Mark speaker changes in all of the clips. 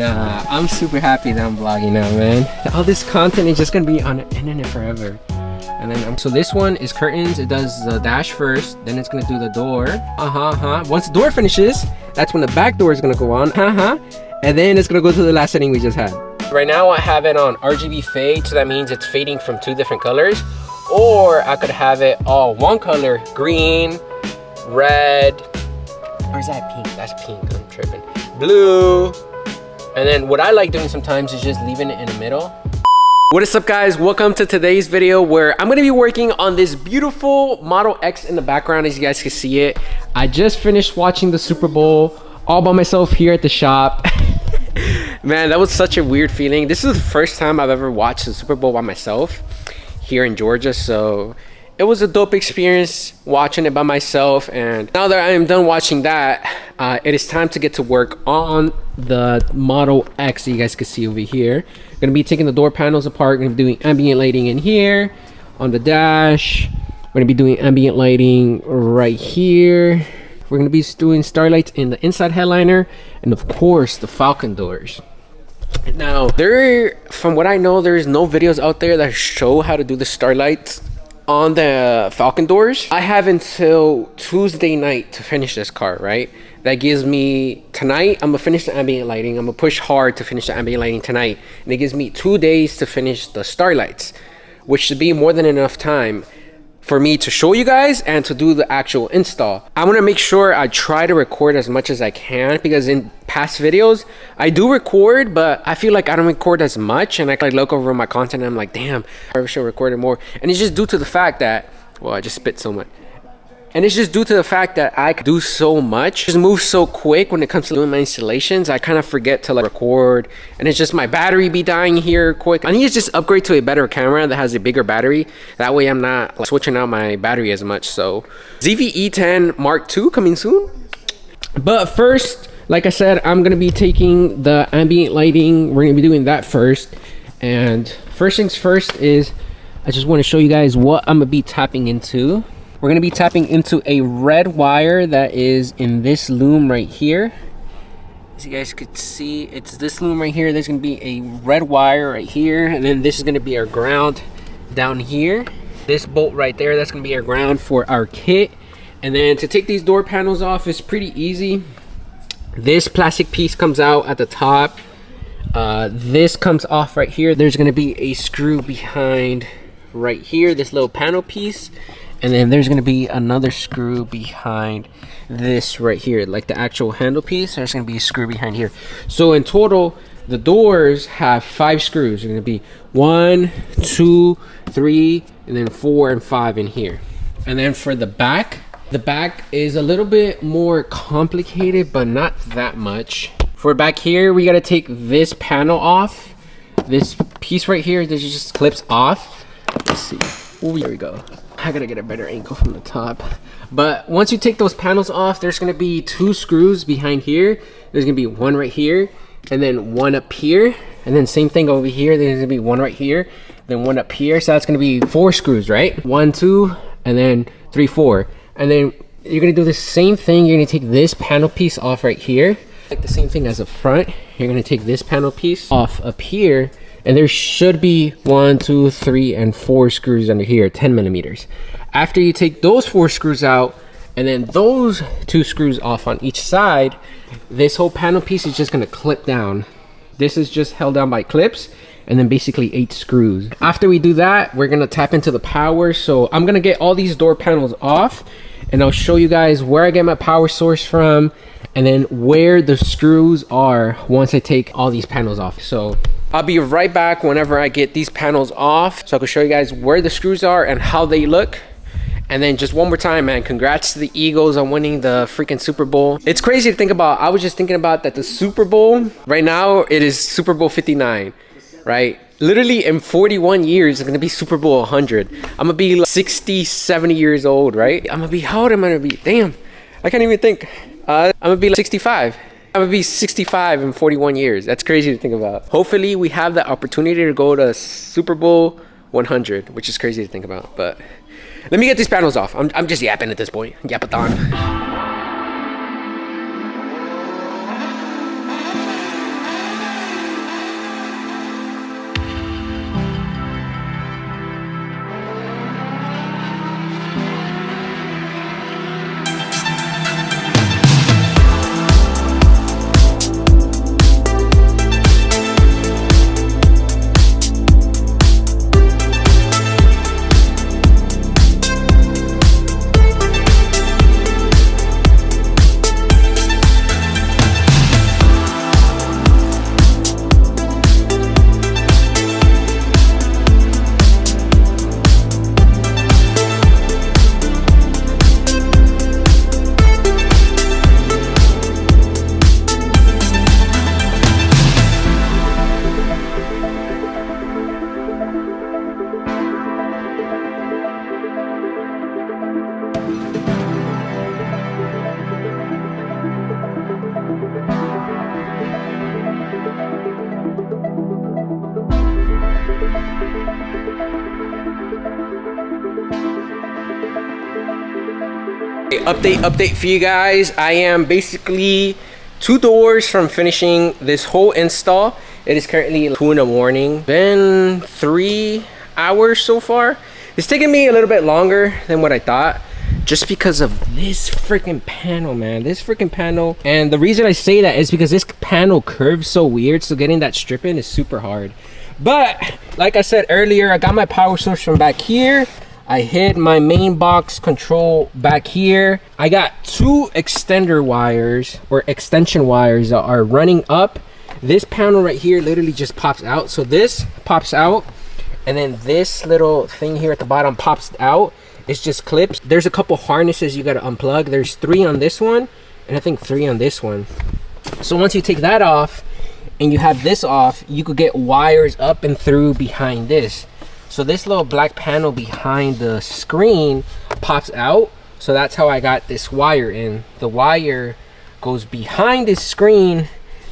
Speaker 1: Nah, I'm super happy that I'm vlogging now, man. All this content is just gonna be on the internet forever. And then so this one is curtains. It does the dash first, then it's gonna do the door. Once the door finishes, that's when the back door is gonna go on. And then it's gonna go to the last setting we just had. Right now I have it on RGB fade, so that means it's fading from 2 different colors. Or I could have it all one color, green, red, or is that pink? That's pink, I'm tripping. Blue. And then what I like doing sometimes is just leaving it in the middle. What is up, guys? Welcome to today's video where I'm gonna be working on this beautiful Model X in the background, as you guys can see it. I just finished watching the Super Bowl all by myself here at the shop. Man, that was such a weird feeling. This is the first time I've ever watched the Super Bowl by myself here in Georgia, so it was a dope experience watching it by myself. And now that I am done watching that, it is time to get to work on the Model X that you guys can see over here. Gonna be taking the door panels apart, gonna be doing ambient lighting in here on the dash. We're gonna be doing ambient lighting right here. We're gonna be doing Starlights in the inside headliner, and of course the Falcon doors. Now, from what I know, there's no videos out there that show how to do the Starlights on the Falcon doors. I have until Tuesday night to finish this car, right? That gives me, tonight I'm gonna finish the ambient lighting. I'm gonna push hard to finish the ambient lighting tonight, and it gives me 2 days to finish the Starlights, which should be more than enough time for me to show you guys and to do the actual install. I want to make sure I try to record as much as I can, because in past videos I do record, but I feel like I don't record as much, and I like look over my content and I'm like, damn, I should record it more. And it's just due to the fact that, well, I just spit so much. And it's just due to the fact that I do so much, just move so quick when it comes to doing my installations. I kind of forget to like record, and it's just my battery be dying here quick. I need to just upgrade to a better camera that has a bigger battery. That way I'm not like switching out my battery as much. So ZV-E10 Mark II coming soon. But first, like I said, I'm gonna be taking the ambient lighting. We're gonna be doing that first. And first things first is I just want to show you guys what I'm gonna be tapping into. We're gonna be tapping into a red wire that is in this loom right here. As you guys could see, it's this loom right here. There's gonna be a red wire right here, and then this is gonna be our ground down here. This bolt right there, that's gonna be our ground for our kit. And then to take these door panels off is pretty easy. This plastic piece comes out at the top. This comes off right here. There's gonna be a screw behind right here, this little panel piece. And then there's gonna be another screw behind this right here, like the actual handle piece. There's gonna be a screw behind here. So in total, the doors have 5 screws. They're gonna be 1, 2, 3, and then 4 and 5 in here. And then for the back is a little bit more complicated, but not that much. For back here, we gotta take this panel off. This piece right here, this just clips off. Let's see. Oh, here we go. I gotta get a better angle from the top. But once you take those panels off, there's gonna be 2 screws behind here. There's gonna be one right here, and then one up here, and then same thing over here. There's gonna be one right here, then one up here. So that's gonna be 4 screws, right? 1, 2, and then 3, 4. And then you're gonna do the same thing. You're gonna take this panel piece off right here, like the same thing as the front. You're gonna take this panel piece off up here, and there should be 1, 2, 3, and 4 screws under here, 10 millimeters. After you take those 4 screws out, and then those 2 screws off on each side, this whole panel piece is just gonna clip down. This is just held down by clips, and then basically 8 screws. After we do that, we're gonna tap into the power. So I'm gonna get all these door panels off, and I'll show you guys where I get my power source from, and then where the screws are once I take all these panels off. So I'll be right back whenever I get these panels off, so I can show you guys where the screws are and how they look. And then just one more time, man, congrats to the Eagles on winning the freaking Super Bowl. It's crazy to think about. I was just thinking about that the Super Bowl, right now, it is Super Bowl 59, right? Literally in 41 years, it's gonna be Super Bowl 100. I'm gonna be like 60, 70 years old, right? I'm gonna be, how old am I gonna be? Damn, I can't even think. I'm gonna be like 65. I'm gonna be 65 in 41 years. That's crazy to think about. Hopefully we have the opportunity to go to Super Bowl 100, which is crazy to think about. But let me get these panels off. I'm just yapping at this point. Yapathon. right, update for you guys. I am basically 2 doors from finishing this whole install. It is currently 2 in the morning. Been 3 hours so far. It's taking me a little bit longer than what I thought, just because of this freaking panel, man. This freaking panel. And the reason I say that is because this panel curves so weird, so getting that strip in is super hard. But like I said earlier, I got my power source from back here. I hid my main box control back here. I got 2 extender wires or extension wires that are running up. This panel right here literally just pops out. So this pops out, and then this little thing here at the bottom pops out. It's just clips. There's a couple harnesses you got to unplug. There's 3 on this one, and I think 3 on this one. So once you take that off and you have this off, you could get wires up and through behind this. So this little black panel behind the screen pops out. So that's how I got this wire in. The wire goes behind this screen,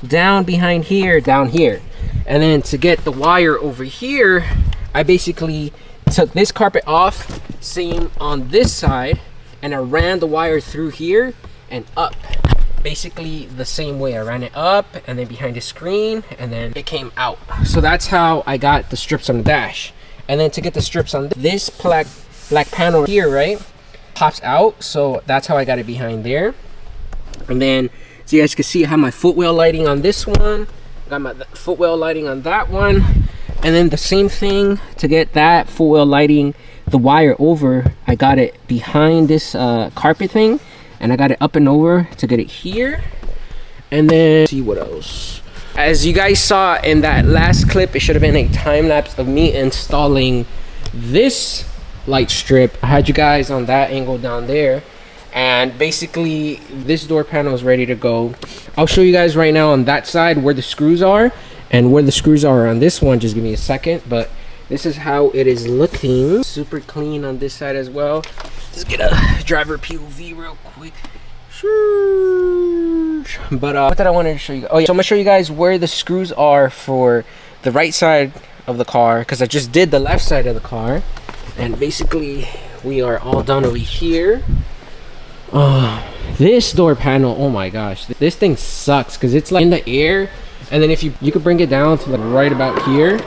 Speaker 1: down behind here, down here. And then to get the wire over here, I basically took this carpet off, same on this side, and I ran the wire through here and up. Basically the same way. I ran it up and then behind the screen, and then it came out. So that's how I got the strips on the dash. And then to get the strips on this black panel here, right, pops out. So that's how I got it behind there. And then, so you guys can see I have my footwell lighting on this one. Got my footwell lighting on that one. And then the same thing to get that footwell lighting, the wire over, I got it behind this carpet thing. And I got it up and over to get it here. And then, see what else. As you guys saw in that last clip, it should have been a time lapse of me installing this light strip. I had you guys on that angle down there, and basically this door panel is ready to go. I'll show you guys right now on that side where the screws are, and where the screws are on this one. Just give me a second. But this is how it is looking. Super clean on this side as well. Let's get a driver POV real quick. But what did I want to show you? Oh yeah, so I'm gonna show you guys where the screws are for the right side of the car, because I just did the left side of the car. And basically we are all done over here. This door panel, oh my gosh, this thing sucks because it's like in the air, and then if you could bring it down to like right about here,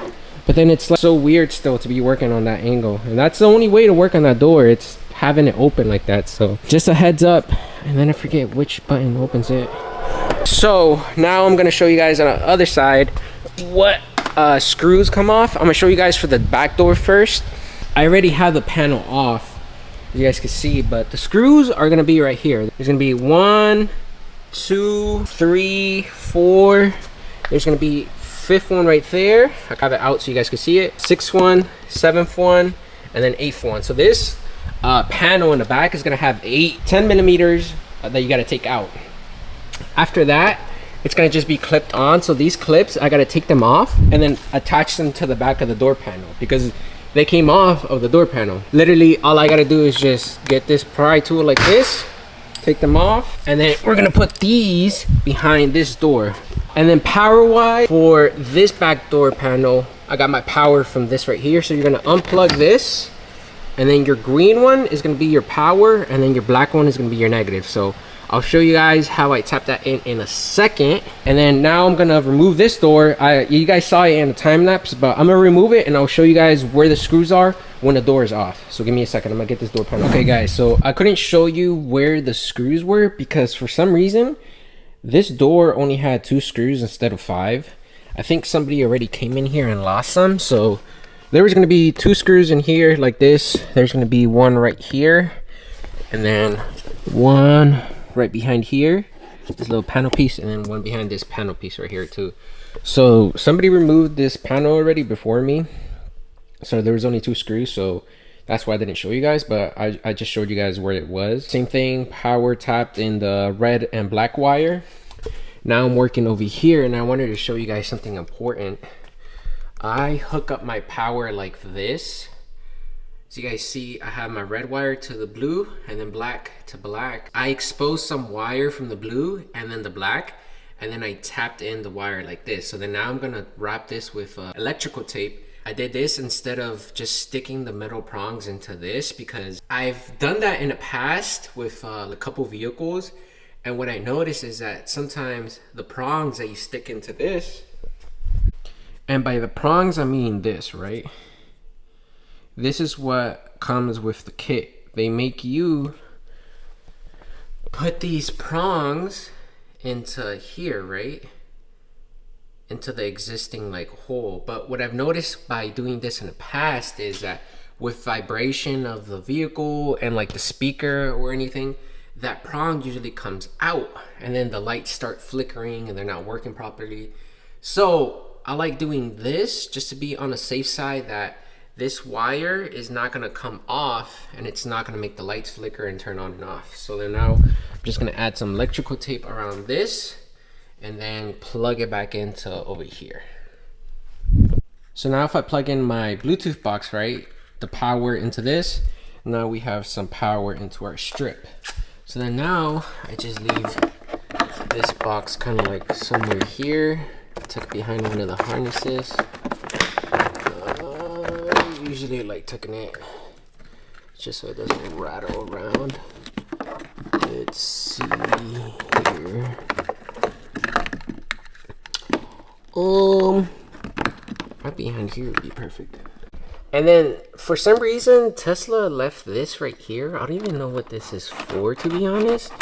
Speaker 1: but then it's like so weird still to be working on that angle. And that's the only way to work on that door, it's having it open like that. So just a heads up. And then I forget which button opens it. So now I'm gonna show you guys on the other side what screws come off. I'm gonna show you guys for the back door first. I already have the panel off, as you guys can see, but the screws are gonna be right here. There's gonna be 1, 2, 3, 4. There's gonna be 5th one right there. I have it out so you guys can see it. 6th one, 7th one, and then 8th one. So this panel in the back is gonna have 10 millimeters that you got to take out. After that, it's gonna just be clipped on. So these clips, I gotta take them off and then attach them to the back of the door panel, because they came off of the door panel. Literally all I gotta do is just get this pry tool like this, take them off, and then we're gonna put these behind this door. And then power wise, for this back door panel, I got my power from this right here. So you're gonna unplug this, and then your green one is going to be your power, and then your black one is going to be your negative. So I'll show you guys how I tap that in a second. And then now I'm going to remove this door. You guys saw it in the time lapse, but I'm going to remove it and I'll show you guys where the screws are when the door is off. So give me a second, I'm going to get this door panel. Okay guys, so I couldn't show you where the screws were because for some reason this door only had 2 screws instead of 5. I think somebody already came in here and lost some. So there was going to be 2 screws in here like this. There's going to be 1 right here, and then 1 right behind here, this little panel piece, and then 1 behind this panel piece right here too. So somebody removed this panel already before me, so there was only 2 screws, so that's why I didn't show you guys, but I just showed you guys where it was. Same thing, power tapped in the red and black wire. Now I'm working over here, and I wanted to show you guys something important. I hook up my power like this. So you guys see I have my red wire to the blue and then black to black. I exposed some wire from the blue and then the black, and then I tapped in the wire like this. So then now I'm gonna wrap this with electrical tape I did this instead of just sticking the metal prongs into this, because I've done that in the past with a couple vehicles, and what I noticed is that sometimes the prongs that you stick into this, and by the prongs I mean this, right? This is what comes with the kit. They make you put these prongs into here, right? Into the existing like hole. But what I've noticed by doing this in the past is that with vibration of the vehicle and like the speaker or anything, that prong usually comes out and then the lights start flickering and they're not working properly. So I like doing this just to be on the safe side, that this wire is not going to come off and it's not going to make the lights flicker and turn on and off. So then now I'm just going to add some electrical tape around this and then plug it back into over here. So now if I plug in my Bluetooth box, right, the power into this, now we have some power into our strip. So then now I just leave this box kind of like somewhere here, tucked behind one of the harnesses. Usually like tucking it just so it doesn't rattle around. Let's see here. Right behind here would be perfect. And then for some reason Tesla left this right here. I don't even know what this is for, to be honest,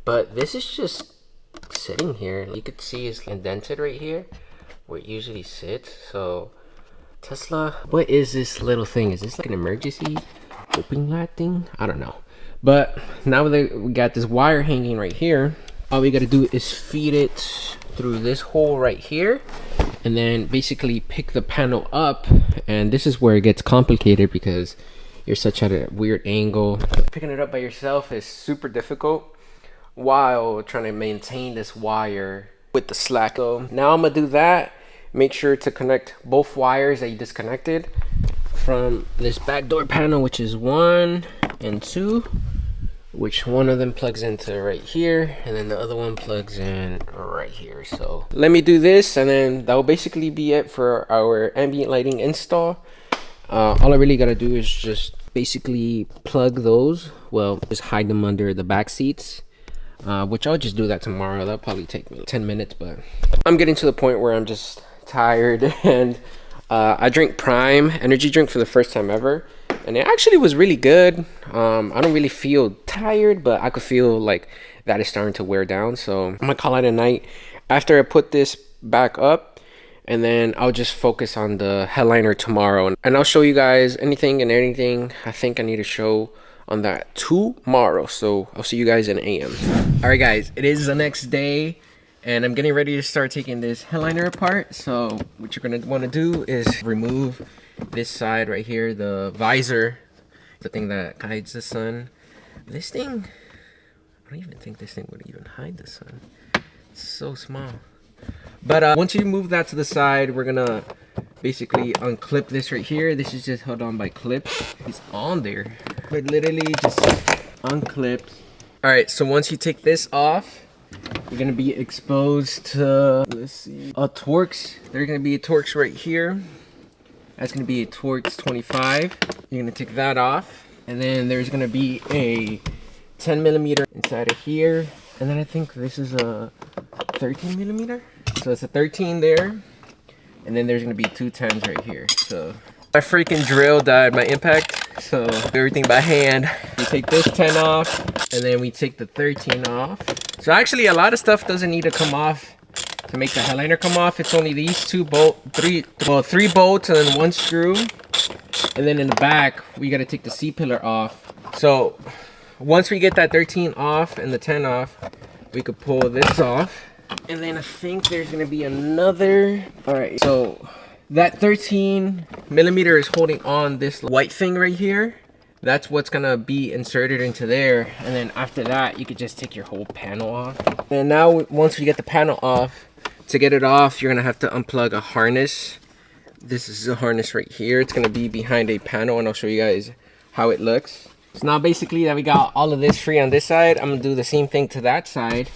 Speaker 1: but this is just sitting here. You could see it's indented right here where it usually sits. So Tesla, what is this little thing? Is this like an emergency opening latch thing? I don't know. But now that we got this wire hanging right here, all we gotta do is feed it through this hole right here and then basically pick the panel up. And this is where it gets complicated because you're such at a weird angle. Picking it up by yourself is super difficult while trying to maintain this wire with the slack. So now I'm gonna do that. Make sure to connect both wires that you disconnected from this back door panel, which is 1 and 2, which one of them plugs into right here and then the other one plugs in right here. So let me do this and then that will basically be it for our ambient lighting install. All I really got to do is just basically plug those, well, just hide them under the back seats, which I'll just do that tomorrow. That'll probably take me 10 minutes, but I'm getting to the point where I'm just tired. And I drank Prime energy drink for the first time ever, and it actually was really good. I don't really feel tired, but I could feel like that is starting to wear down. So I'm gonna call it a night after I put this back up, and then I'll just focus on the headliner tomorrow, and I'll show you guys anything and everything I think I need to show on that tomorrow. So I'll see you guys in AM. All right guys, it is the next day and I'm getting ready to start taking this headliner apart. So what you're gonna want to do is remove this side right here, the visor, the thing that hides the sun. This thing, I don't even think this thing would even hide the sun. It's so small. But once you move that to the side, we're gonna basically unclip this right here. This is just held on by clips. It's on there, but literally just unclipped. All right, so once you take this off, you're gonna be exposed to, let's see, a Torx. There's gonna be a Torx right here. That's gonna be a Torx 25. You're gonna take that off, and then there's gonna be a 10mm inside of here, and then I think this is a 13mm. So it's a 13 there, and then there's gonna be two 10s right here. So my freaking drill died, my impact, so everything by hand. We take this 10 off, and then we take the 13 off. So actually a lot of stuff doesn't need to come off to make the headliner come off. It's only these three bolts and then one screw. And then in the back, we gotta take the C-pillar off. So once we get that 13 off and the 10 off, we could pull this off. And then I think there's gonna be another, all right, so that 13mm is holding on this white thing right here. That's what's gonna be inserted into there. And then after that, you could just take your whole panel off. And now once we get the panel off, to get it off, you're gonna have to unplug a harness. This is a harness right here. It's gonna be behind a panel, and I'll show you guys how it looks. So now basically that we got all of this free on this side, I'm gonna do the same thing to that side.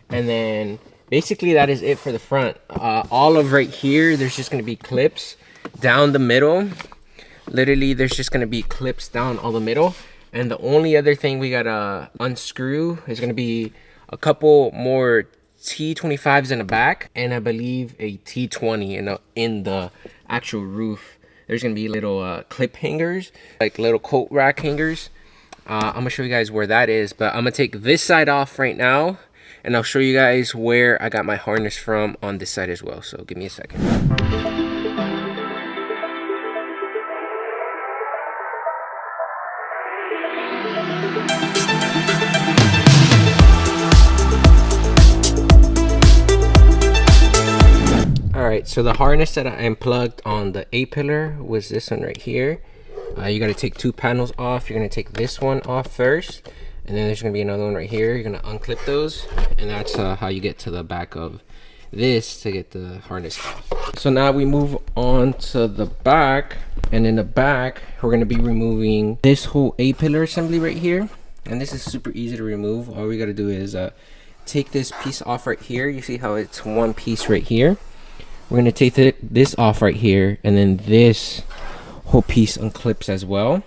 Speaker 1: And then basically that is it for the front. All of right here, there's just gonna be clips. down the middle, literally there's just gonna be clips down all the middle. And the only other thing we gotta unscrew is gonna be a couple more T25s in the back, and I believe a T20 in the actual roof. There's gonna be little clip hangers, like little coat rack hangers. I'm gonna show you guys where that is, but I'm gonna take this side off right now, and I'll show you guys where I got my harness from on this side as well. So give me a second. Alright, so the harness that I unplugged on the A-pillar was this one right here. You got to take 2 panels off. You're going to take this one off first, and then there's going to be another one right here. You're going to unclip those, and that's how you get to the back of this to get the harness off. So now we move on to the back, and in the back we're going to be removing this whole A-pillar assembly right here, and this is super easy to remove. All we got to do is take this piece off right here. You see how it's one piece right here. We're going to take this off right here, and then this whole piece unclips as well.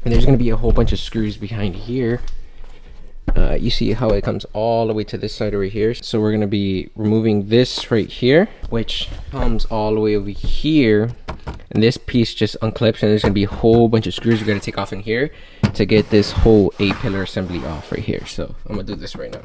Speaker 1: And there's going to be a whole bunch of screws behind here. You see how it comes all the way to this side over here. So we're going to be removing this right here, which comes all the way over here. And this piece just unclips, and there's going to be a whole bunch of screws we're going to take off in here to get this whole A-pillar assembly off right here. So I'm going to do this right now.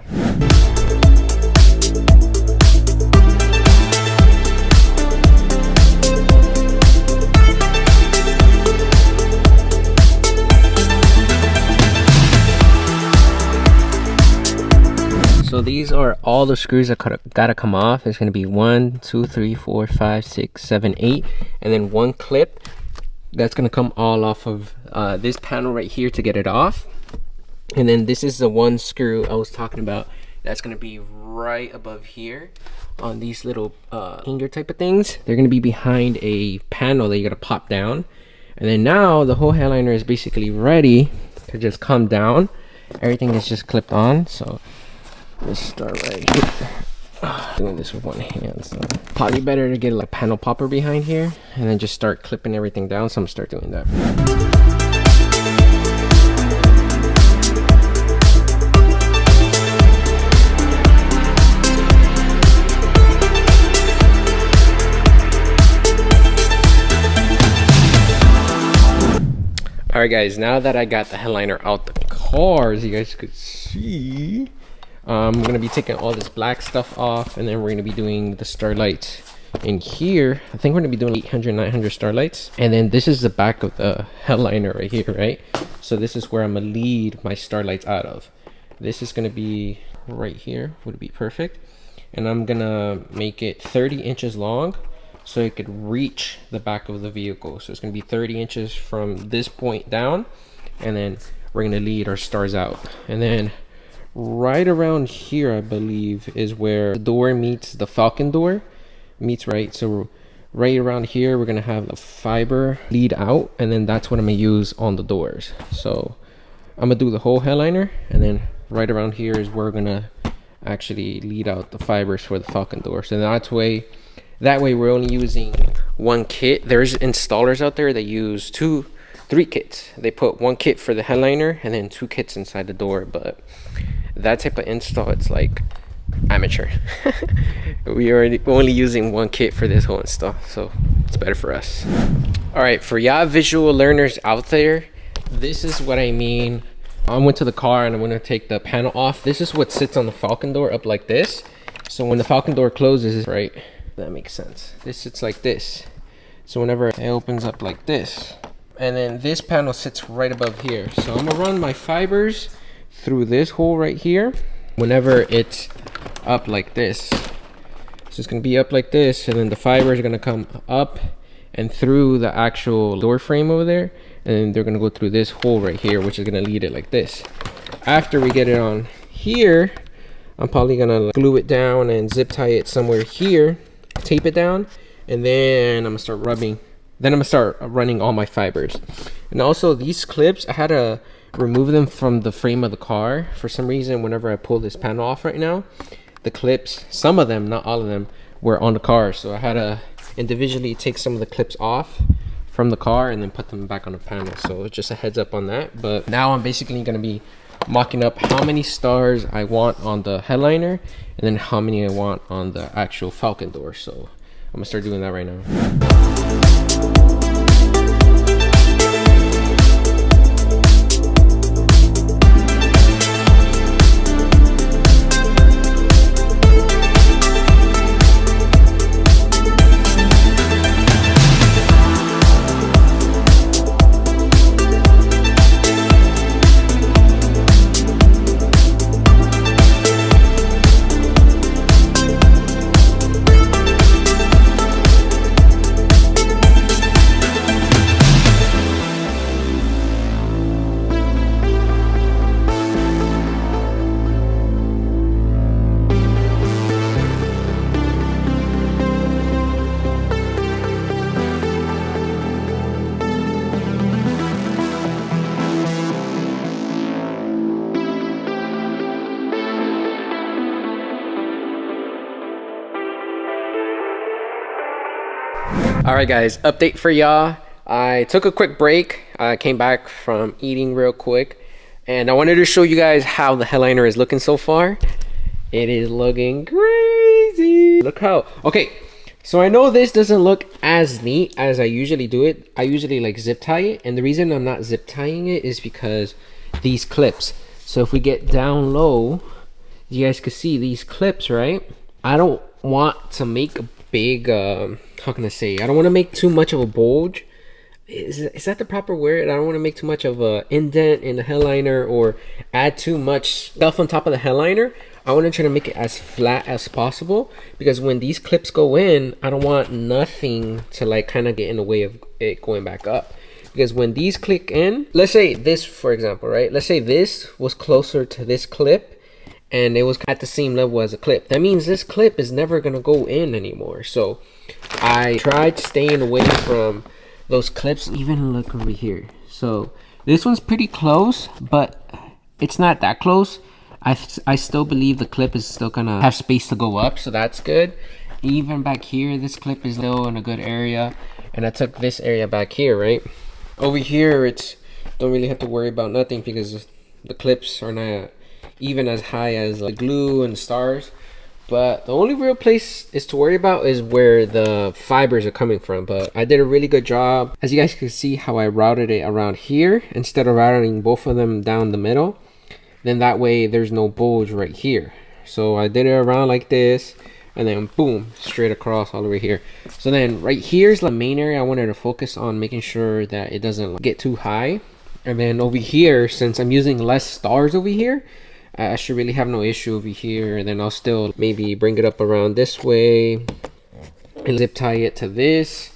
Speaker 1: So these are all the screws that gotta come off. There's gonna be 1, 2, 3, 4, 5, 6, 7, 8, and then one clip that's gonna come all off of this panel right here to get it off. And then this is the one screw I was talking about that's gonna be right above here on these little hanger type of things. They're gonna be behind a panel that you gotta pop down. And then now the whole headliner is basically ready to just come down. Everything is just clipped on. So let's start right here. Doing this with one hand, so probably better to get a panel popper behind here and then just start clipping everything down. So I'm gonna start doing that. Alright guys, now that I got the headliner out the car, as you guys could see, I'm going to be taking all this black stuff off, and then we're going to be doing the Starlight in here. I think we're going to be doing 800, 900 Starlights. And then this is the back of the headliner right here, right? So this is where I'm going to lead my Starlights out of. This is going to be right here, would be perfect. And I'm going to make it 30 inches long so it could reach the back of the vehicle. So it's going to be 30 inches from this point down, and then we're going to lead our stars out. And then right around here, I believe, is where the door meets the Falcon door meets, right? So right around here, we're gonna have the fiber lead out, and then that's what I'm gonna use on the doors. So I'm gonna do the whole headliner, and then right around here is where we're gonna actually lead out the fibers for the Falcon door. So that way we're only using one kit. There's installers out there that use 2, 3 kits. They put 1 kit for the headliner and then 2 kits inside the door, but that type of install, it's like amateur. We are only using 1 kit for this whole install, so it's better for us. All right, for y'all visual learners out there, this is what I mean. I went to the car and I'm gonna take the panel off. This is what sits on the Falcon door, up like this. So when the Falcon door closes, right, that makes sense. This sits like this. So whenever it opens up like this, and then this panel sits right above here. So I'm gonna run my fibers through this hole right here whenever it's up like this. So it's gonna be up like this, and then the fibers are gonna come up and through the actual door frame over there, and then they're gonna go through this hole right here, which is gonna lead it like this. After we get it on here, I'm probably gonna glue it down and zip tie it somewhere here, tape it down, and then I'm gonna start rubbing. Then I'm gonna start running all my fibers. And also these clips, I had to remove them from the frame of the car. For some reason, whenever I pull this panel off right now, the clips, some of them, not all of them, were on the car. So I had to individually take some of the clips off from the car and then put them back on the panel. So just a heads up on that. But now I'm basically going to be mocking up how many stars I want on the headliner and then how many I want on the actual Falcon door. So I'm gonna start doing that right now. All right guys, update for y'all. I took a quick break. I came back from eating real quick and I wanted to show you guys how the headliner is looking so far. It is looking crazy. Look how, okay, so I know this doesn't look as neat as I usually do it. I usually like zip tie it, and the reason I'm not zip tying it is because these clips. So if we get down low, you guys can see these clips, right? I don't want to make a big how can I say, I don't want to make too much of a bulge. Is that the proper word? I don't want to make too much of a indent in the headliner or add too much stuff on top of the headliner. I want to try to make it as flat as possible, because when these clips go in, I don't want nothing to like kind of get in the way of it going back up. Because when these click in, let's say this for example, right? Let's say this was closer to this clip and it was at the same level as a clip. That means this clip is never gonna go in anymore. So I tried staying away from those clips. Even look over here. So this one's pretty close, but it's not that close. I still believe the clip is still gonna have space to go up, so that's good. Even back here, this clip is still in a good area, and I took this area back here, right? Over here, it's don't really have to worry about nothing because the clips are not even as high as the glue and stars. But the only real place is to worry about is where the fibers are coming from. But I did a really good job. As you guys can see how I routed it around here instead of routing both of them down the middle. Then that way there's no bulge right here. So I did it around like this, and then boom, straight across all the way here. So then right here's the main area I wanted to focus on, making sure that it doesn't get too high. And then over here, since I'm using less stars over here, I should really have no issue over here. And then I'll still maybe bring it up around this way and zip tie it to this.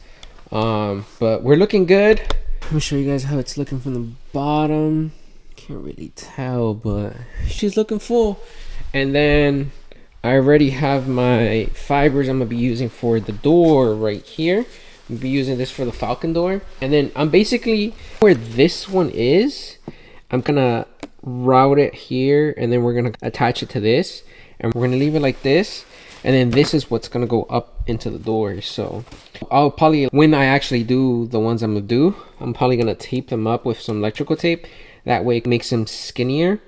Speaker 1: But we're looking good. Let me show you guys how it's looking from the bottom. Can't really tell, but she's looking full. And then I already have my fibers I'm gonna be using for the door right here. I'm gonna be using this for the Falcon door. And then I'm basically where this one is, I'm gonna route it here, and then we're gonna attach it to this, and we're gonna leave it like this. And then this is what's gonna go up into the door. So I'll probably, when I actually do the ones I'm gonna do, I'm probably gonna tape them up with some electrical tape. That way it makes them skinnier.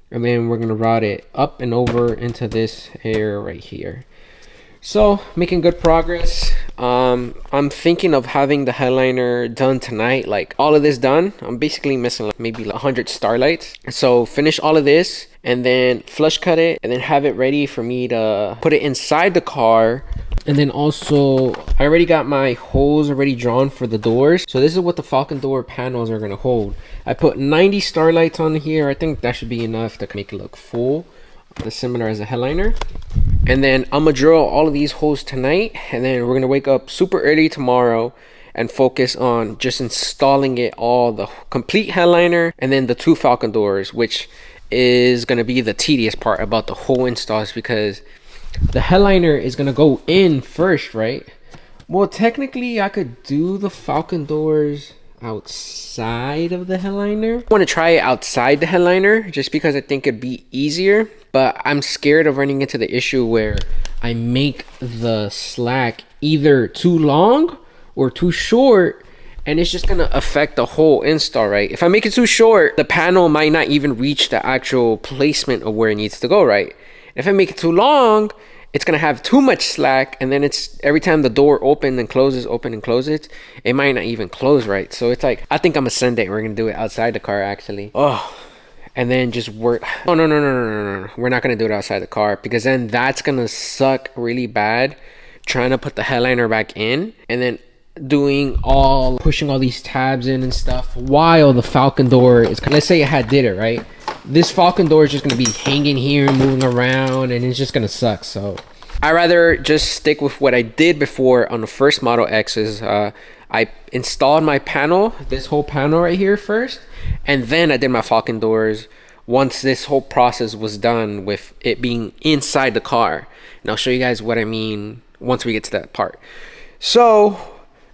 Speaker 1: And then we're gonna route it up and over into this area right here. So making good progress. I'm thinking of having the headliner done tonight, like all of this done. I'm basically missing like maybe 100 Starlights. So finish all of this and then flush cut it, and then have it ready for me to put it inside the car. And then also I already got my holes already drawn for the doors. So this is what the Falcon door panels are gonna hold. I put 90 Starlights on here. I think that should be enough to make it look full, similar as a headliner. And then I'm gonna drill all of these holes tonight, and then we're gonna wake up super early tomorrow and focus on just installing it all, the complete headliner and then the 2 Falcon doors, which is gonna be the tedious part about the whole installs, because the headliner is gonna go in first, right? Well, technically I could do the Falcon doors outside of the headliner. I want to try it outside the headliner just because I think it'd be easier, but I'm scared of running into the issue where I make the slack either too long or too short, and it's just gonna affect the whole install, right? If I make it too short, the panel might not even reach the actual placement of where it needs to go, right? If I make it too long, it's gonna have too much slack, and then it's every time the door opens and closes, it might not even close right. So it's like, I think I'm gonna send it. We're gonna do it outside the car actually. Oh, and then just work. Oh no. We're not gonna do it outside the car, because then that's gonna suck really bad trying to put the headliner back in and then pushing all these tabs in and stuff while the Falcon door is, let's say I did it right, this Falcon door is just going to be hanging here, moving around, and it's just going to suck. So I rather just stick with what I did before on the first Model X's. I installed my panel, this whole panel right here first, and then I did my Falcon doors once this whole process was done with it being inside the car. And I'll show you guys what I mean once we get to that part. So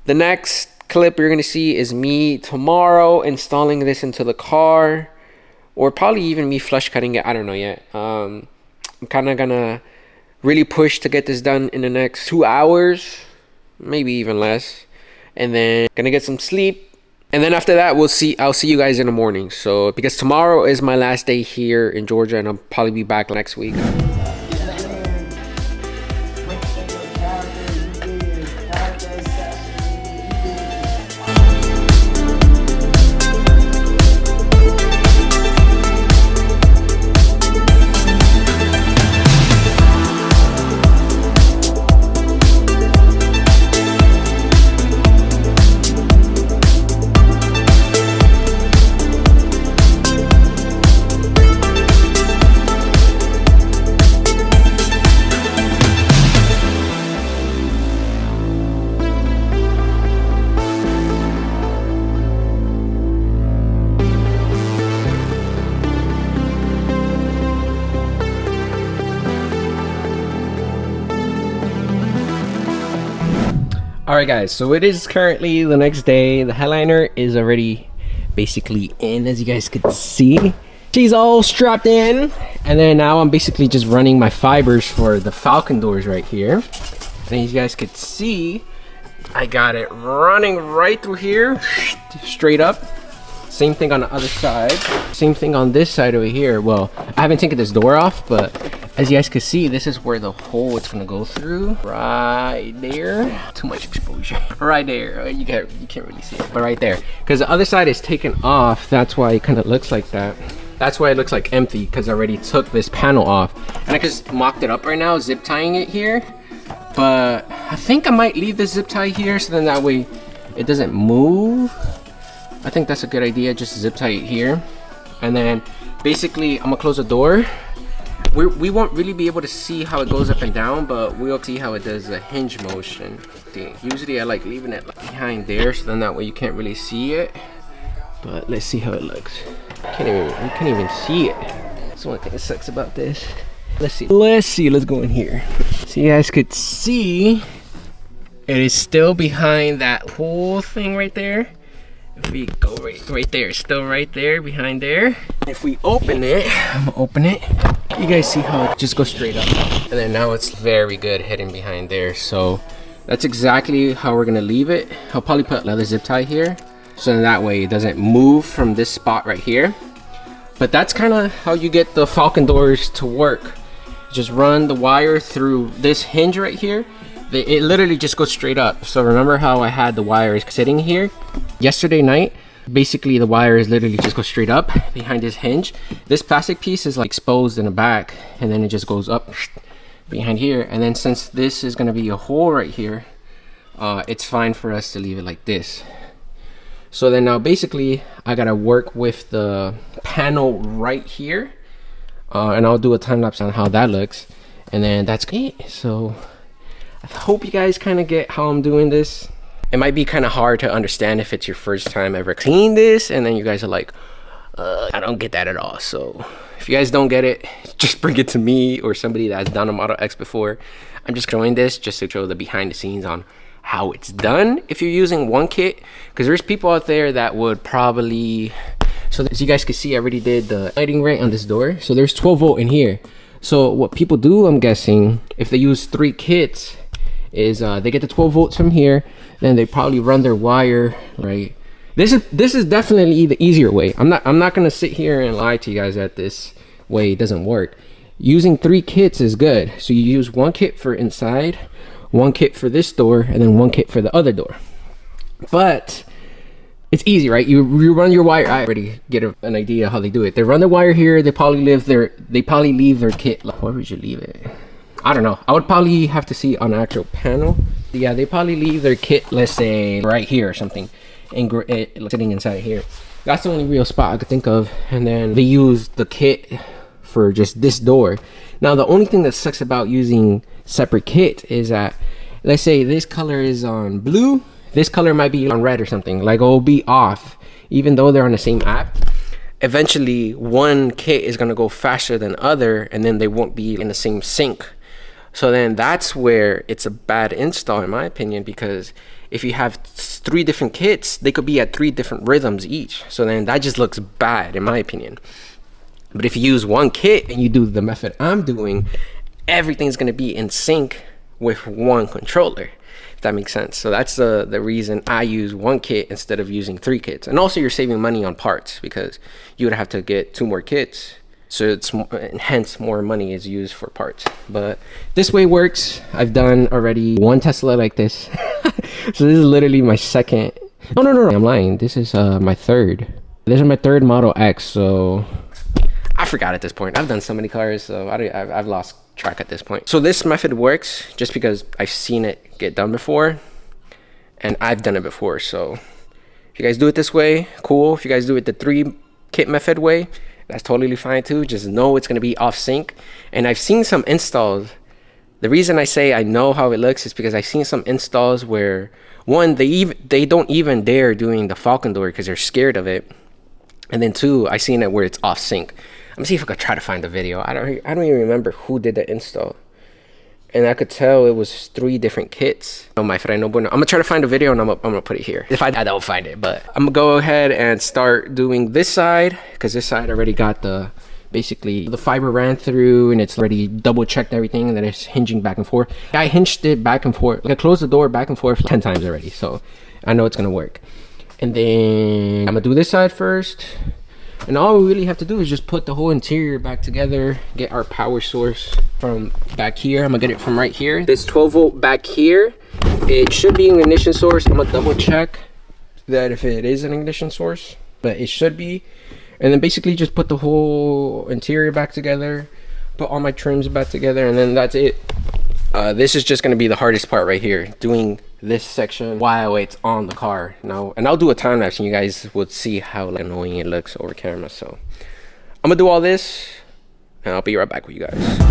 Speaker 1: the next clip you're gonna see is me tomorrow installing this into the car, or probably even me flush cutting it. I don't know yet. I'm kind of gonna really push to get this done in the next 2 hours, maybe even less, and then gonna get some sleep. And then after that, I'll see you guys in the morning. So because tomorrow is my last day here in Georgia, and I'll probably be back next week. Alright guys, so it is currently the next day. The headliner is already basically in, as you guys could see. She's all strapped in, and then now I'm basically just running my fibers for the Falcon doors right here. And as you guys could see, I got it running right through here, straight up. Same thing on the other side. Same thing on this side over here. Well, I haven't taken this door off, but as you guys can see, this is where the hole it's gonna go through. Right there. Too much exposure. Right there. You can't really see it, but right there. Because the other side is taken off. That's why it kind of looks like that. That's why it looks like empty, because I already took this panel off. And I just mocked it up right now, zip tying it here. But I think I might leave the zip tie here, so then that way it doesn't move. I think that's a good idea. Just zip tie it here, and then basically I'm gonna close the door. We won't really be able to see how it goes up and down, but we'll see how it does the hinge motion. Usually I like leaving it behind there, so then that way you can't really see it. But let's see how it looks. You can't even see it. That's one thing that sucks about this. Let's see. Let's go in here. So you guys could see it is still behind that whole thing right there. If we go right there, it's still right there behind there. If we open it, I'm gonna open it. You guys see how it just goes straight up, and then now it's very good hidden behind there. So that's exactly how we're gonna leave it. I'll probably put another zip tie here, so then that way it doesn't move from this spot right here. But that's kind of how you get the Falcon doors to work. Just run the wire through this hinge right here. It literally just goes straight up. So remember how I had the wires sitting here yesterday night? Basically the wires literally just go straight up behind this hinge. This plastic piece is like exposed in the back, and then it just goes up behind here. And then since this is going to be a hole right here, it's fine for us to leave it like this. So then now basically I gotta work with the panel right here, and I'll do a time lapse on how that looks, and then that's it. So I hope you guys kind of get how I'm doing this. It might be kind of hard to understand if it's your first time ever cleaning this, and then you guys are like, I don't get that at all. So if you guys don't get it, just bring it to me or somebody that's done a Model X before. I'm just showing this just to show the behind the scenes on how it's done if you're using one kit, because there's people out there that would probably, so as you guys can see, I already did the lighting right on this door. So there's 12 volt in here. So what people do, I'm guessing, if they use 3 kits, is they get the 12 volts from here, then they probably run their wire right. This is definitely the easier way. I'm not gonna sit here and lie to you guys that this way doesn't work. Using 3 kits is good. So you use 1 kit for inside, 1 kit for this door, and then 1 kit for the other door. But it's easy, right? You run your wire. I already get an idea how they do it. They run the wire here. They probably leave their kit. Where would you leave it? I don't know. I would probably have to see on an actual panel. Yeah, they probably leave their kit, let's say right here or something, and sitting inside here. That's the only real spot I could think of. And then they use the kit for just this door. Now the only thing that sucks about using separate kit is that, let's say this color is on blue, this color might be on red or something, like it'll be off even though they're on the same app. Eventually one kit is going to go faster than other, and then they won't be in the same sync. So then that's where it's a bad install in my opinion, because if you have 3 different kits, they could be at 3 different rhythms each. So then that just looks bad in my opinion. But if you use 1 kit and you do the method I'm doing, everything's going to be in sync with 1 controller, if that makes sense. So that's the reason I use 1 kit instead of using 3 kits. And also you're saving money on parts because you would have to get 2 more kits. So it's hence more money is used for parts. But this way works. I've done already 1 Tesla like this. So this is literally my second. No, I'm lying. This is my third. This is my 3rd Model X. So I forgot at this point. I've done so many cars, so I've lost track at this point. So this method works just because I've seen it get done before, and I've done it before. So if you guys do it this way, cool. If you guys do it the 3 kit method way, that's totally fine too. Just know it's gonna be off sync. And I've seen some installs. The reason I say I know how it looks is because I've seen some installs where, one, they don't even dare doing the Falcon door because they're scared of it. And then 2, I seen it where it's off sync. I'm gonna see if I could try to find the video. I don't even remember who did the install, and I could tell it was 3 different kits. Oh my friend, no bueno. I'm gonna try to find a video and I'm gonna put it here. If I don't find it, but I'm gonna go ahead and start doing this side, because this side already got basically the fiber ran through and it's already double checked everything, and then it's hinging back and forth. I hinged it back and forth. I closed the door back and forth 10 times already, so I know it's gonna work. And then I'm gonna do this side first. And all we really have to do is just put the whole interior back together, get our power source from back here. I'm gonna get it from right here. This 12 volt back here, it should be an ignition source. I'm gonna double check that if it is an ignition source, but it should be. And then basically just put the whole interior back together, put all my trims back together, and then that's it. This is just gonna be the hardest part right here, doing this section while it's on the car now. And I'll do a time lapse and you guys would see how annoying it looks over camera. So I'm gonna do all this and I'll be right back with you guys.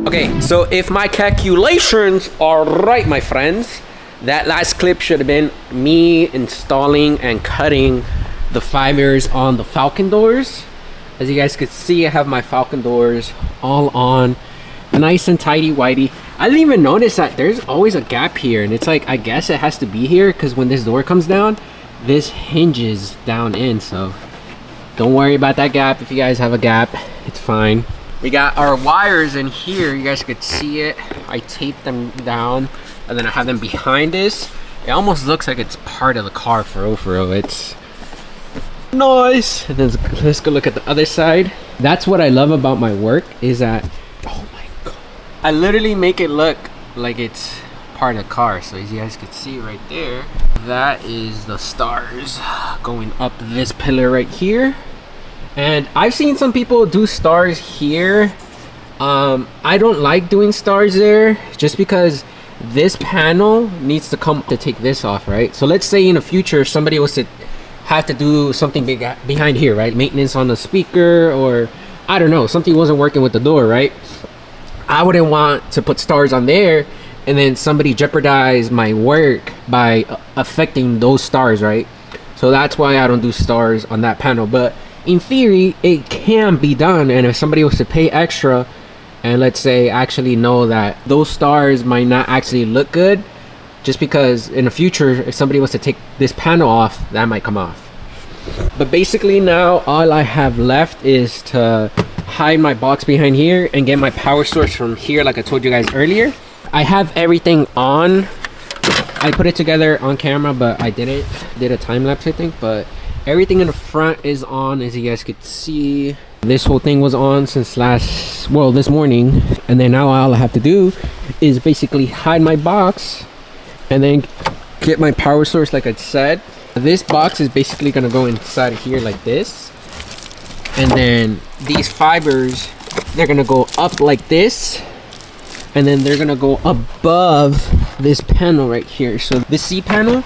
Speaker 1: Okay, so if my calculations are right, my friends, that last clip should have been me installing and cutting the fibers on the Falcon doors. As you guys could see, I have my Falcon doors all on, nice and tidy whitey. I didn't even notice that there's always a gap here, and it's like, I guess it has to be here because when this door comes down, this hinges down in. So don't worry about that gap. If you guys have a gap, it's fine. We got our wires in here. You guys could see it. I taped them down and then I have them behind this. It almost looks like it's part of the car for real. It's nice. And then let's go look at the other side. That's what I love about my work is that, oh my god, I literally make it look like it's part of the car. So as you guys can see right there, that is the stars going up this pillar right here. And I've seen some people do stars here. I don't like doing stars there just because this panel needs to come to take this off, right? So let's say in the future somebody was to have to do something big behind here, right? Maintenance on the speaker, or I don't know, something wasn't working with the door, right? I wouldn't want to put stars on there and then somebody jeopardize my work by affecting those stars, right? So that's why I don't do stars on that panel. But in theory, it can be done, and if somebody was to pay extra and let's say actually know that those stars might not actually look good, just because in the future if somebody was to take this panel off, that might come off. But basically now all I have left is to hide my box behind here and get my power source from here, like I told you guys earlier. I have everything on. I put it together on camera, but I did a time lapse, I think. But everything in the front is on, as you guys could see. This whole thing was on since this morning, and then now all I have to do is basically hide my box and then get my power source, like I said. This box is basically gonna go inside of here like this, and then these fibers, they're gonna go up like this, and then they're gonna go above this panel right here. So this C panel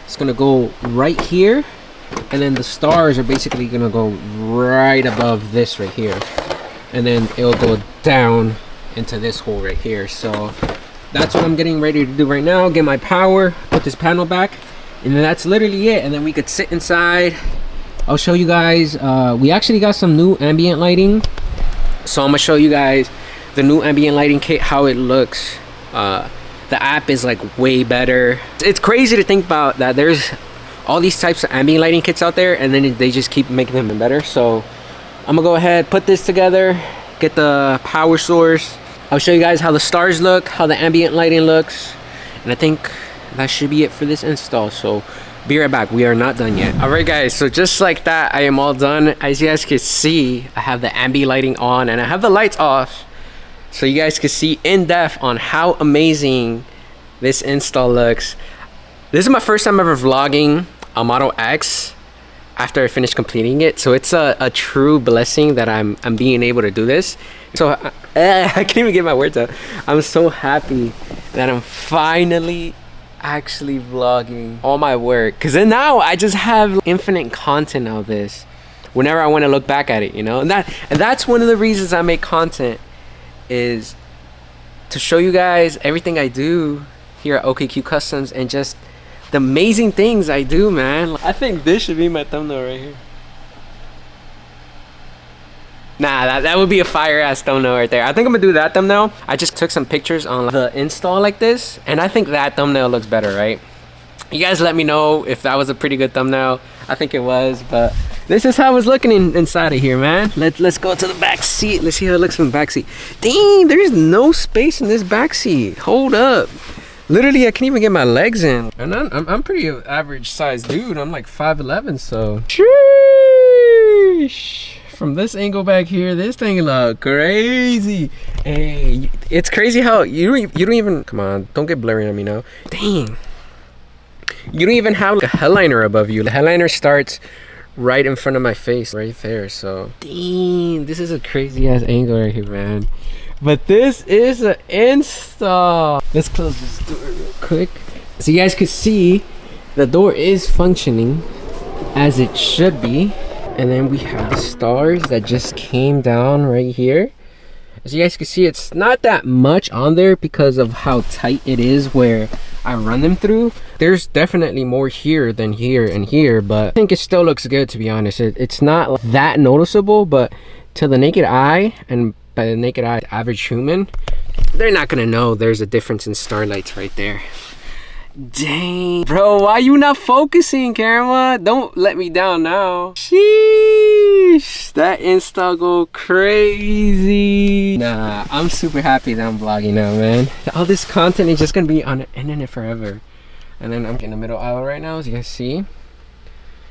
Speaker 1: is gonna go right here, and then the stars are basically gonna go right above this right here, and then it'll go down into this hole right here. So that's what I'm getting ready to do right now. Get my power, put this panel back, and then that's literally it. And then we could sit inside. I'll show you guys. We actually got some new ambient lighting, so I'm gonna show you guys the new ambient lighting kit, how it looks. The app is like way better. It's crazy to think about that there's all these types of ambient lighting kits out there, and then they just keep making them better. So I'm gonna go ahead, put this together, get the power source. I'll show you guys how the stars look, how the ambient lighting looks, and I think that should be it for this install. So be right back, we are not done yet. All right guys, so just like that, I am all done. As you guys can see, I have the ambient lighting on and I have the lights off, so you guys can see in depth on how amazing this install looks. This is my first time ever vlogging a Model X after I finished completing it, so it's a true blessing that I'm being able to do this. So I can't even get my words out. I'm so happy that I'm finally actually vlogging all my work, because then now I just have infinite content of this whenever I want to look back at it, you know. And that's one of the reasons I make content, is to show you guys everything I do here at OKQ Customs and just the amazing things I do, man. I think this should be my thumbnail right here. Nah, that would be a fire ass thumbnail right there. I think I'm gonna do that thumbnail. I just took some pictures on the install like this, and I think that thumbnail looks better, right? You guys let me know if that was a pretty good thumbnail. I think it was, but this is how I was looking inside of here, man. Let's go to the back seat. Let's see how it looks from the back seat. Dang, there's no space in this back seat. Hold up. Literally, I can't even get my legs in. And I'm pretty average sized dude. I'm like 5'11", so. Sheesh. From this angle back here, this thing look crazy. Hey, it's crazy how you don't even, come on, don't get blurry on me now. Dang. You don't even have like a headliner above you. The headliner starts right in front of my face, right there. So, dang, this is a crazy ass angle right here, man. But this is an install. Let's close this door real quick. So you guys could see the door is functioning as it should be. And then we have the stars that just came down right here. As you guys can see, it's not that much on there because of how tight it is where I run them through. There's definitely more here than here and here, but I think it still looks good, to be honest. It's not that noticeable, but to the naked eye, and by the naked eye, average human, they're not gonna know there's a difference in Starlights right there. Dang, bro, why you not focusing, camera? Don't let me down now. Sheesh, that install go crazy. Nah, I'm super happy that I'm vlogging now, man. All this content is just gonna be on the internet forever. And then I'm in the middle aisle right now, as you guys see.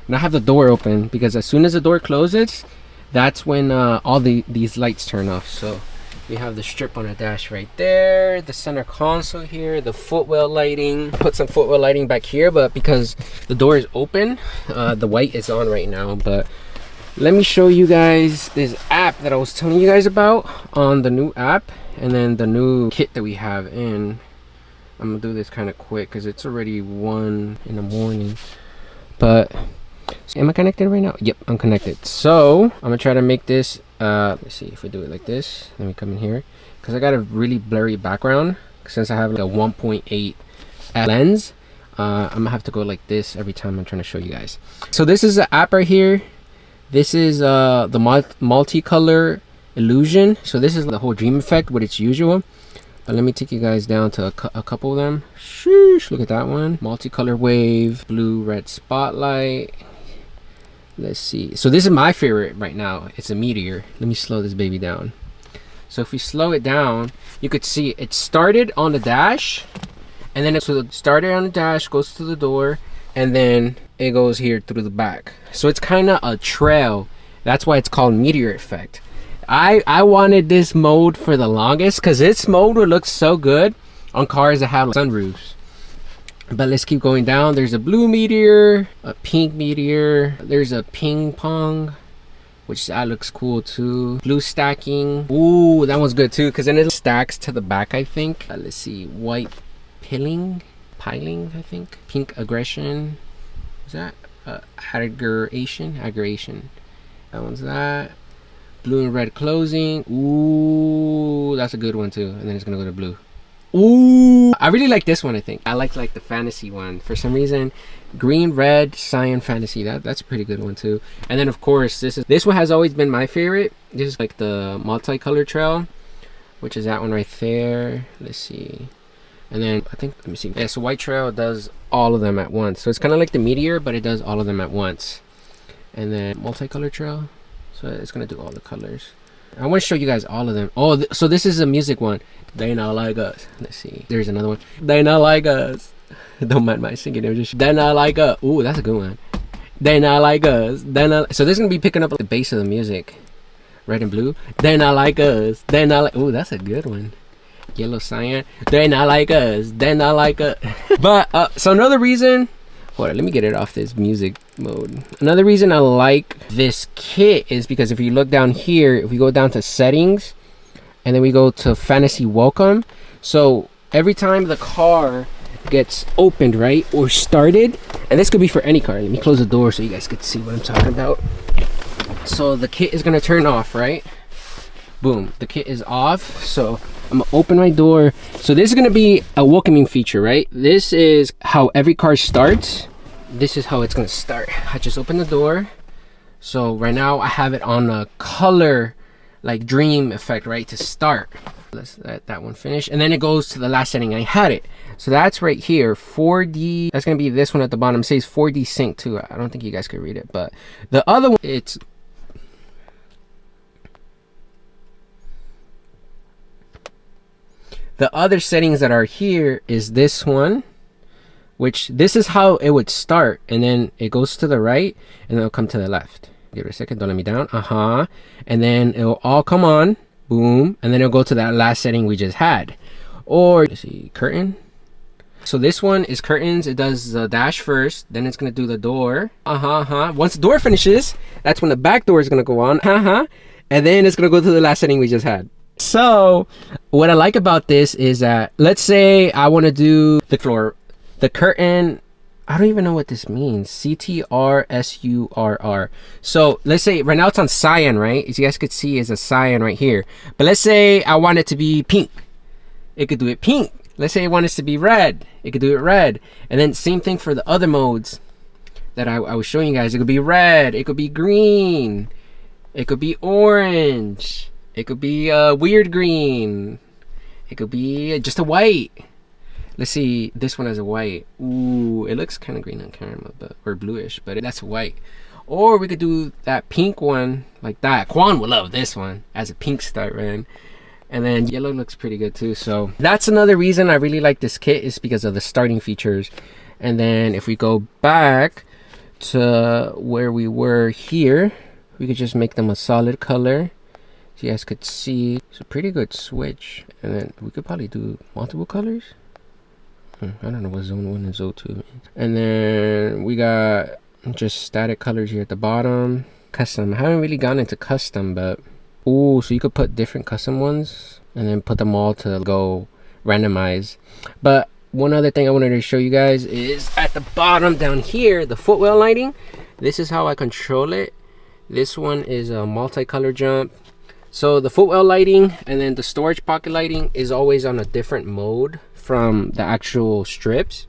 Speaker 1: And I have the door open because as soon as the door closes, that's when all these lights turn off. So we have the strip on the dash right there, the center console here, the footwell lighting. Put some footwell lighting back here, but because the door is open, the white is on right now. But let me show you guys this app that I was telling you guys about on the new app, and then the new kit that we have in. I'm gonna do this kind of quick because it's already 1 in the morning. But am I connected right now? Yep, I'm connected. So I'm gonna try to make this. Let's see if we do it like this. Let me come in here because I got a really blurry background since I have like a 1.8 lens. I'm gonna have to go like this every time I'm trying to show you guys. So this is the app right here. This is the multicolor illusion. So this is the whole dream effect with its usual. But let me take you guys down to a couple of them. Sheesh, look at that one. Multicolor wave, blue, red spotlight. Let's see. So this is my favorite right now. It's a meteor. Let me slow this baby down. So if we slow it down, you could see it started on the dash, and then it started on the dash, goes to the door, and then it goes here through the back. So it's kind of a trail. That's why it's called meteor effect. I wanted this mode for the longest because this mode would look so good on cars that have like sunroofs. But let's keep going down. There's a blue meteor, a pink meteor, there's a ping pong, which that looks cool too. Blue stacking. Ooh, that one's good too because then it stacks to the back, I think. Let's see. White piling, I think. Pink aggression. Is that aggregation? That one's that. Blue and red closing. Ooh, that's a good one too. And then it's gonna go to blue. Ooh, I really like this one. I think I like the fantasy one for some reason. Green, red, cyan fantasy. That's a pretty good one too. And then of course this one has always been my favorite. This is like the multicolor trail, which is that one right there. Let's see. And then I think, let me see. Yeah, so white trail does all of them at once. So it's kind of like the meteor, but it does all of them at once. And then multicolor trail. So it's gonna do all the colors. I want to show you guys all of them. Oh, so this is a music one. They not like us. Let's see. There's another one. They not like us. Don't mind my singing. They not like us. Ooh, that's a good one. They not like us. They not. So this is gonna be picking up the bass of the music. Red and blue. They not like us. They not like. Ooh, that's a good one. Yellow cyan. They not like us. They not like us. But so another reason. Hold on, let me get it off this music mode. Another reason I like this kit is because if you look down here, if we go down to settings, and then we go to fantasy welcome. So every time the car gets opened, right, or started, and this could be for any car. Let me close the door so you guys can see what I'm talking about. So the kit is gonna turn off, right? Boom, the kit is off. So I'm gonna open my door. So this is gonna be a welcoming feature, right? This is how every car starts. This is how it's gonna start. I just opened the door. So right now I have it on a color, like dream effect, right, to start. Let's let that one finish. And then it goes to the last setting I had it. So that's right here, 4D. That's gonna be this one at the bottom. It says 4D sync too. I don't think you guys could read it, but the other one, it's the other settings that are here is this one, which this is how it would start, and then it goes to the right and it'll come to the left. Give it a second, don't let me down. And then it'll all come on, boom, and then it'll go to that last setting we just had. Or let's see, curtain. So this one is curtains. It does the dash first, then it's gonna do the door. Once the door finishes, that's when the back door is gonna go on. And then it's gonna go to the last setting we just had. So what I like about this is that, let's say I want to do the floor, the curtain. I don't even know what this means. CTRSURR. So let's say right now it's on cyan, right? As you guys could see, is a cyan right here. But let's say I want it to be pink. It could do it pink. Let's say I want it to be red. It could do it red. And then same thing for the other modes that I was showing you guys. It could be red. It could be green. It could be orange. It could be a weird green. It could be just a white. Let's see, this one has a white. Ooh, it looks kind of green on camera, but or bluish, but that's white. Or we could do that pink one like that. Quan would love this one as a pink start, man. And then yellow looks pretty good too. So that's another reason I really like this kit, is because of the starting features. And then if we go back to where we were here, we could just make them a solid color. So you guys could see it's a pretty good switch. And then we could probably do multiple colors. I don't know what zone 1 and zone 2 means. And then we got just static colors here at the bottom. Custom. I haven't really gone into custom, but ooh, so you could put different custom ones and then put them all to go randomize. But one other thing I wanted to show you guys is at the bottom down here, the footwell lighting. This is how I control it. This one is a multicolor jump. So the footwell lighting and then the storage pocket lighting is always on a different mode from the actual strips.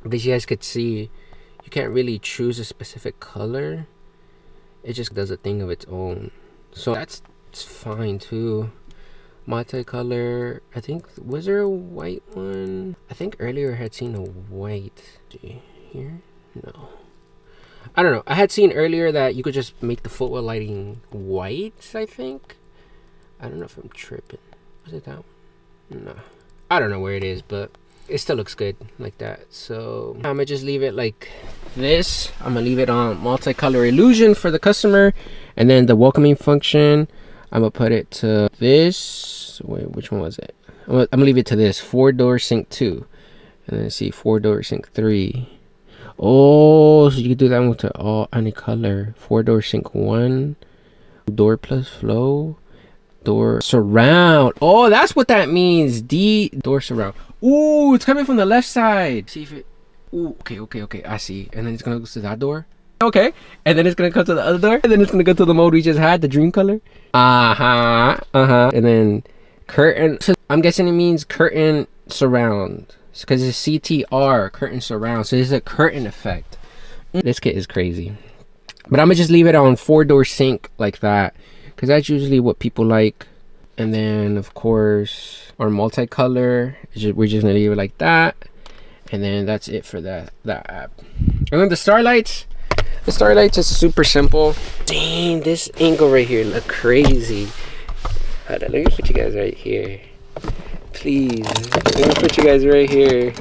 Speaker 1: But as you guys could see, you can't really choose a specific color. It just does a thing of its own. So that's fine too. Multicolor. I think, was there a white one? I think earlier I had seen a white. Here? No. I don't know. I had seen earlier that you could just make the footwell lighting white, I think. I don't know if I'm tripping. Was it that one? No. I don't know where it is, but it still looks good like that. So I'm gonna just leave it like this. I'm gonna leave it on multicolor illusion for the customer, and then the welcoming function, I'm gonna put it to this. Wait, which one was it? I'm gonna leave it to this 4-door sync 2, and then see 4-door sync 3. Oh, so you can do that one to all any color. 4-door sync 1, door plus flow, door surround. Oh, that's what that means. D door surround. Ooh, it's coming from the left side. See if it. Ooh, okay. I see. And then it's gonna go to that door. Okay. And then it's gonna come to the other door. And then it's gonna go to the mode we just had, the dream color. And then curtain. So I'm guessing it means curtain surround, because it's CTR, curtain surround. So it's a curtain effect. This kit is crazy. But I'm gonna just leave it on 4-door sync like that, because that's usually what people like. And then of course our multicolor, we're just gonna leave it like that. And then that's it for that app. And then the Starlights is super simple. Dang, this angle right here look crazy. Hold on, let me put you guys right here. Please, let me put you guys right here.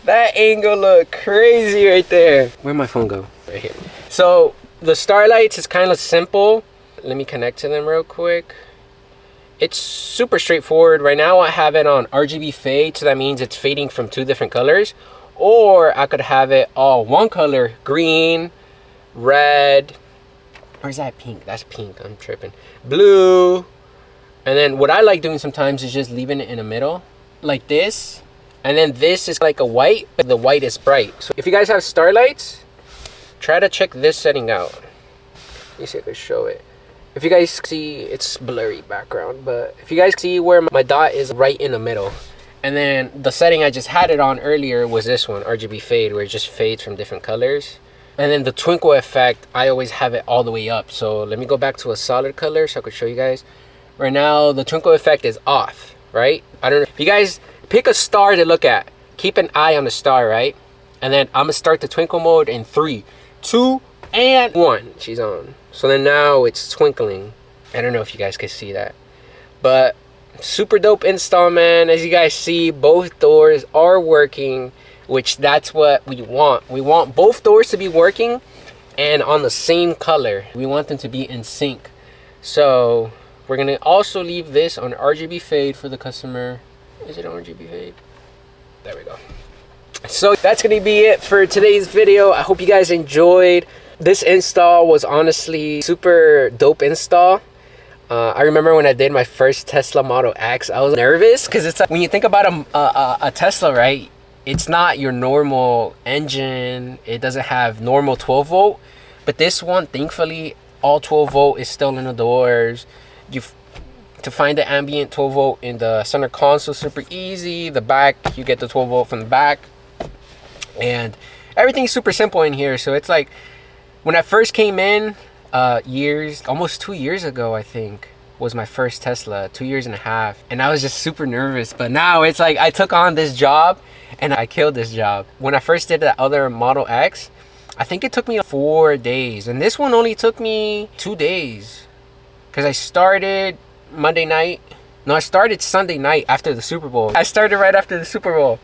Speaker 1: That angle look crazy right there. Where'd my phone go? Right here. So the Starlights is kind of simple. Let me connect to them real quick. It's super straightforward. Right now I have it on RGB fade, so that means it's fading from 2 different colors. Or I could have it all one color, green, red, or is that pink? That's pink, I'm tripping. Blue. And then what I like doing sometimes is just leaving it in the middle, like this. And then this is like a white, but the white is bright. So if you guys have Starlights, try to check this setting out. Let me see if I can show it. If you guys see, it's blurry background, but if you guys see where my dot is right in the middle. And then the setting I just had it on earlier was this one, RGB fade, where it just fades from different colors. And then the twinkle effect, I always have it all the way up. So let me go back to a solid color so I could show you guys. Right now, the twinkle effect is off, right? I don't know. If you guys pick a star to look at, keep an eye on the star, right? And then I'm gonna start the twinkle mode in 3, 2, and 1. She's on. So then now it's twinkling. I don't know if you guys can see that, but super dope install, man. As you guys see, both doors are working, which that's what we want. We want both doors to be working and on the same color. We want them to be in sync. So we're gonna also leave this on RGB fade for the customer. Is it on RGB fade? There we go. So that's gonna be it for today's video. I hope you guys enjoyed. This install was honestly super dope install. I remember when I did my first Tesla Model X, I was nervous because it's like, when you think about a Tesla, right? It's not your normal engine. It doesn't have normal 12 volt, but this one, thankfully, all 12 volt is still in the doors. To find the ambient 12 volt in the center console, super easy. The back, you get the 12 volt from the back, and everything's super simple in here. So it's like, when I first came in, almost 2 years ago, I think, was my first Tesla, 2.5 years, and I was just super nervous. But now it's like I took on this job and I killed this job. When I first did that other Model X, I think it took me 4 days, and this one only took me 2 days, because I started Monday night. No, I started Sunday night after the Super Bowl. I started right after the Super Bowl,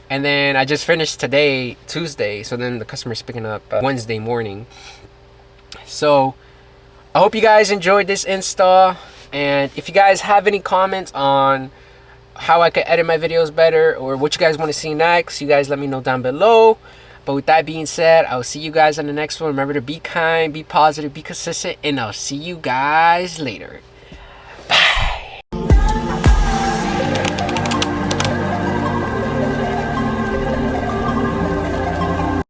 Speaker 1: and then I just finished today, Tuesday. So then the customer's picking up Wednesday morning. So I hope you guys enjoyed this install, and if you guys have any comments on how I could edit my videos better or what you guys want to see next, you guys let me know down below. But with that being said, I'll see you guys on the next one. Remember to be kind, be positive, be consistent, and I'll see you guys later.